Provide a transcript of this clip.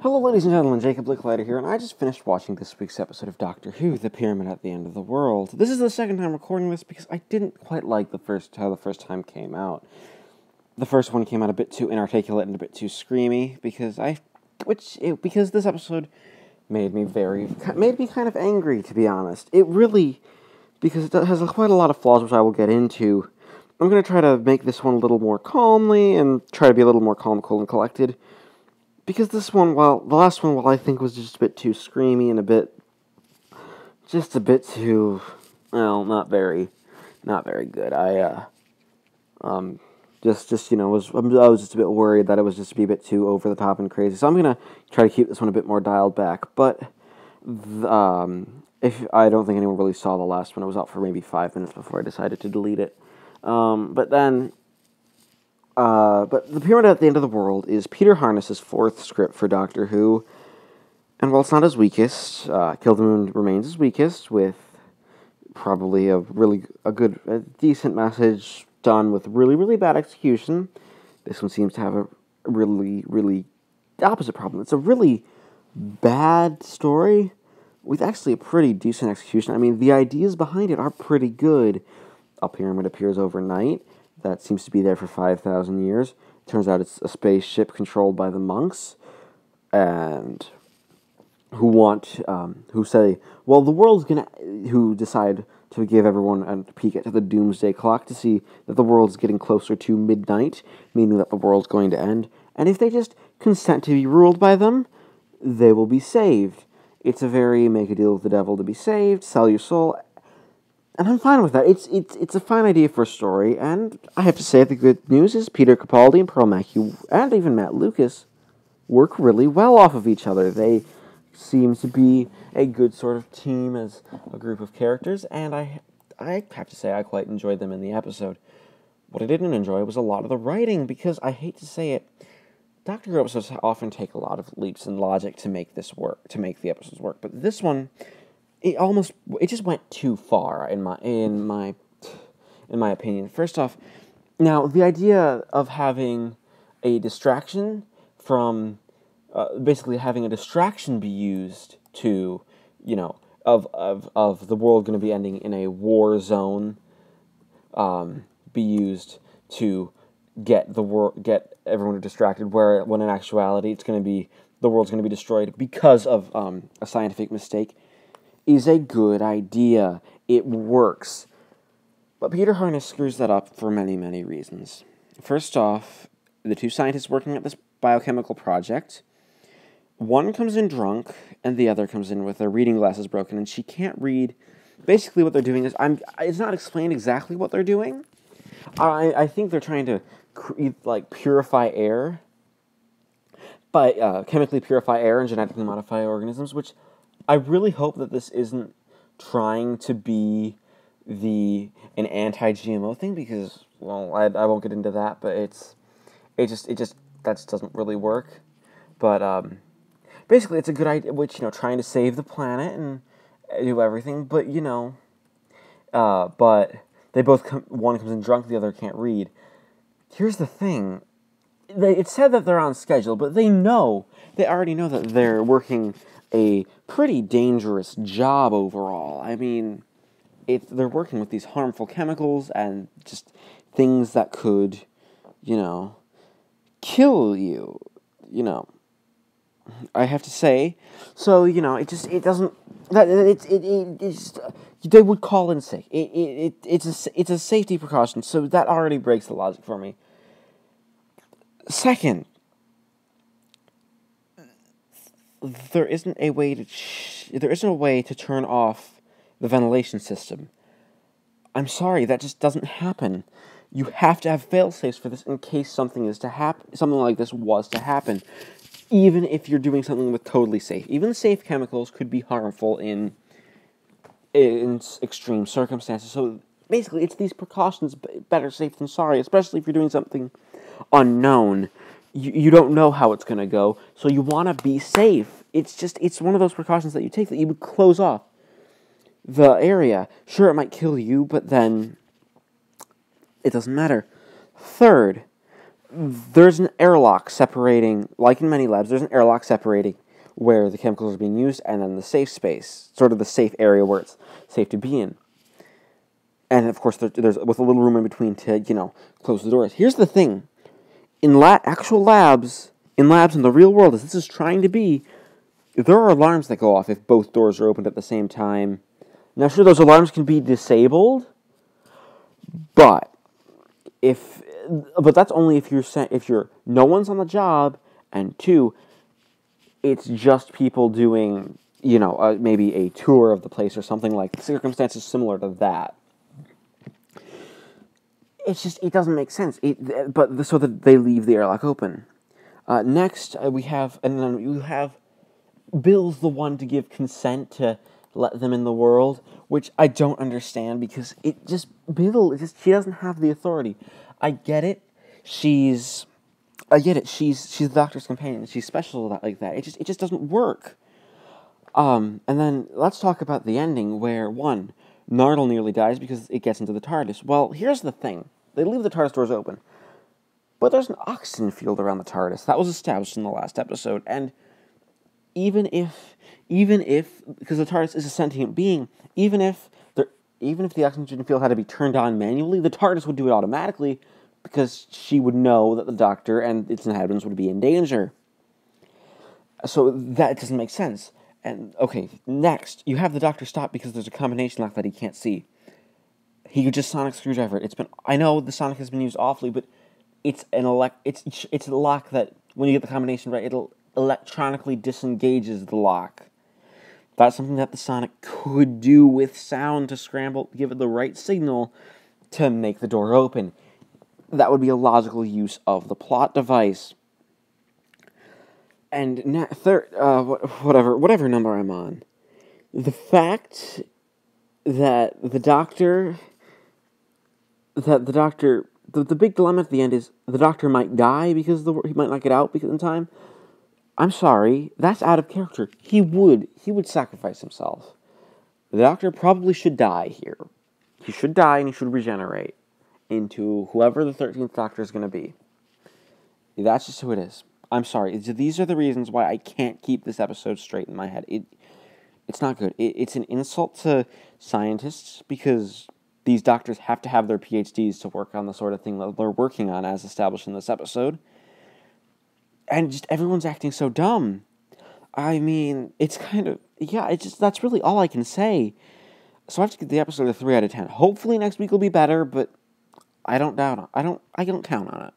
Hello, ladies and gentlemen, Jacob Licklider here, and I just finished watching this week's episode of Doctor Who, The Pyramid at the End of the World. This is the second time recording this because I didn't quite like how the first time came out. The first one came out a bit too inarticulate and a bit too screamy, because this episode made me kind of angry, to be honest. Because it has quite a lot of flaws, which I will get into. I'm going to try to make this one a little more calmly, and try to be a little more calm, cool, and collected. Because the last one, I think was just a bit too screamy and a bit too, well, not very good. I was just a bit worried that it was just to be a bit too over the top and crazy. So I'm gonna try to keep this one a bit more dialed back. But if I don't think anyone really saw the last one, it was out for maybe 5 minutes before I decided to delete it. But The Pyramid at the End of the World is Peter Harness's fourth script for Doctor Who, and while it's not his weakest, Kill the Moon remains his weakest, with probably a decent message done with really, really bad execution. This one seems to have a really, really opposite problem. It's a really bad story with actually a pretty decent execution. I mean, the ideas behind it are pretty good. A pyramid appears overnight that seems to be there for 5,000 years. Turns out it's a spaceship controlled by the monks, and who decide to give everyone a peek at the doomsday clock to see that the world's getting closer to midnight, meaning that the world's going to end. And if they just consent to be ruled by them, they will be saved. It's a very make a deal with the devil to be saved, sell your soul. And I'm fine with that. It's a fine idea for a story, and I have to say the good news is Peter Capaldi and Pearl Mackie, and even Matt Lucas, work really well off of each other. They seem to be a good sort of team as a group of characters, and I have to say I quite enjoyed them in the episode. What I didn't enjoy was a lot of the writing, because I hate to say it, Doctor Who episodes often take a lot of leaps in logic to make the episodes work, but this one, it just went too far in my opinion. First off, now the idea of having a distraction from basically having a distraction be used to, of the world going to be ending in a war zone, be used to get everyone distracted, when in actuality the world's going to be destroyed because of a scientific mistake, is a good idea. It works. But Peter Harness screws that up for many, many reasons. First off, the two scientists working at this biochemical project, one comes in drunk, and the other comes in with their reading glasses broken, and she can't read. Basically what they're doing is, it's not explained exactly what they're doing. I think they're trying to purify air, chemically purify air and genetically modify organisms, which I really hope that this isn't trying to be an anti-GMO thing, because, well, I won't get into that, but that just doesn't really work. But basically, it's a good idea, which, trying to save the planet and do everything, but but they both one comes in drunk, the other can't read. Here's the thing: it's said that they're on schedule, but they already know that they're working a pretty dangerous job overall. I mean, they're working with these harmful chemicals and just things that could, kill you, I have to say. So, they would call in sick. It's a safety precaution, so that already breaks the logic for me. Second, there isn't a way to turn off the ventilation system. I'm sorry, that just doesn't happen. You have to have fail-safes for this in case something like this was to happen. Even if you're doing something with totally safe. Even safe chemicals could be harmful in extreme circumstances. So basically, it's these precautions, better safe than sorry, especially if you're doing something unknown. You don't know how it's going to go, so you want to be safe. It's one of those precautions that you take, that you would close off the area. Sure, it might kill you, but then it doesn't matter. Third, there's an airlock separating, like in many labs, there's an airlock separating where the chemicals are being used and then the safe space, sort of the safe area where it's safe to be in. And of course, there's with a little room in between to, close the doors. Here's the thing. In actual labs, in the real world, as this is trying to be, there are alarms that go off if both doors are opened at the same time. Now, sure, those alarms can be disabled, but that's only if you're no one's on the job, and 2, it's just people doing, maybe a tour of the place or something like circumstances similar to that. It's just, it doesn't make sense. So that they leave the airlock open. Next, we have Bill's the one to give consent to let them in the world, which I don't understand because Bill, she doesn't have the authority. I get it. She's the doctor's companion. She's special like that. It just doesn't work. And then let's talk about the ending where Nardole nearly dies because it gets into the TARDIS. Well, here's the thing. They leave the TARDIS doors open, but there's an oxygen field around the TARDIS. That was established in the last episode, and even if, because the TARDIS is a sentient being, even if the oxygen field had to be turned on manually, the TARDIS would do it automatically, because she would know that the Doctor and its inhabitants would be in danger. So that doesn't make sense. And, okay, next, you have the Doctor stop because there's a combination lock that he can't see. He could just sonic screwdriver it. I know the sonic has been used awfully, but it's a lock that, when you get the combination right, it'll electronically disengages the lock. That's something that the sonic could do with sound to give it the right signal to make the door open. That would be a logical use of the plot device. And whatever number I'm on, the fact that the Doctor, the big dilemma at the end is the Doctor might die because he might not get out in time. I'm sorry, that's out of character. He would sacrifice himself. The Doctor probably should die here. He should die and he should regenerate into whoever the 13th Doctor is going to be. That's just who it is. I'm sorry. These are the reasons why I can't keep this episode straight in my head. It's not good. It's an insult to scientists because these doctors have to have their PhDs to work on the sort of thing that they're working on as established in this episode. And just everyone's acting so dumb. I mean, it's kind of, that's really all I can say. So I have to give the episode a 3 out of 10. Hopefully next week will be better, but I don't doubt it. I don't count on it.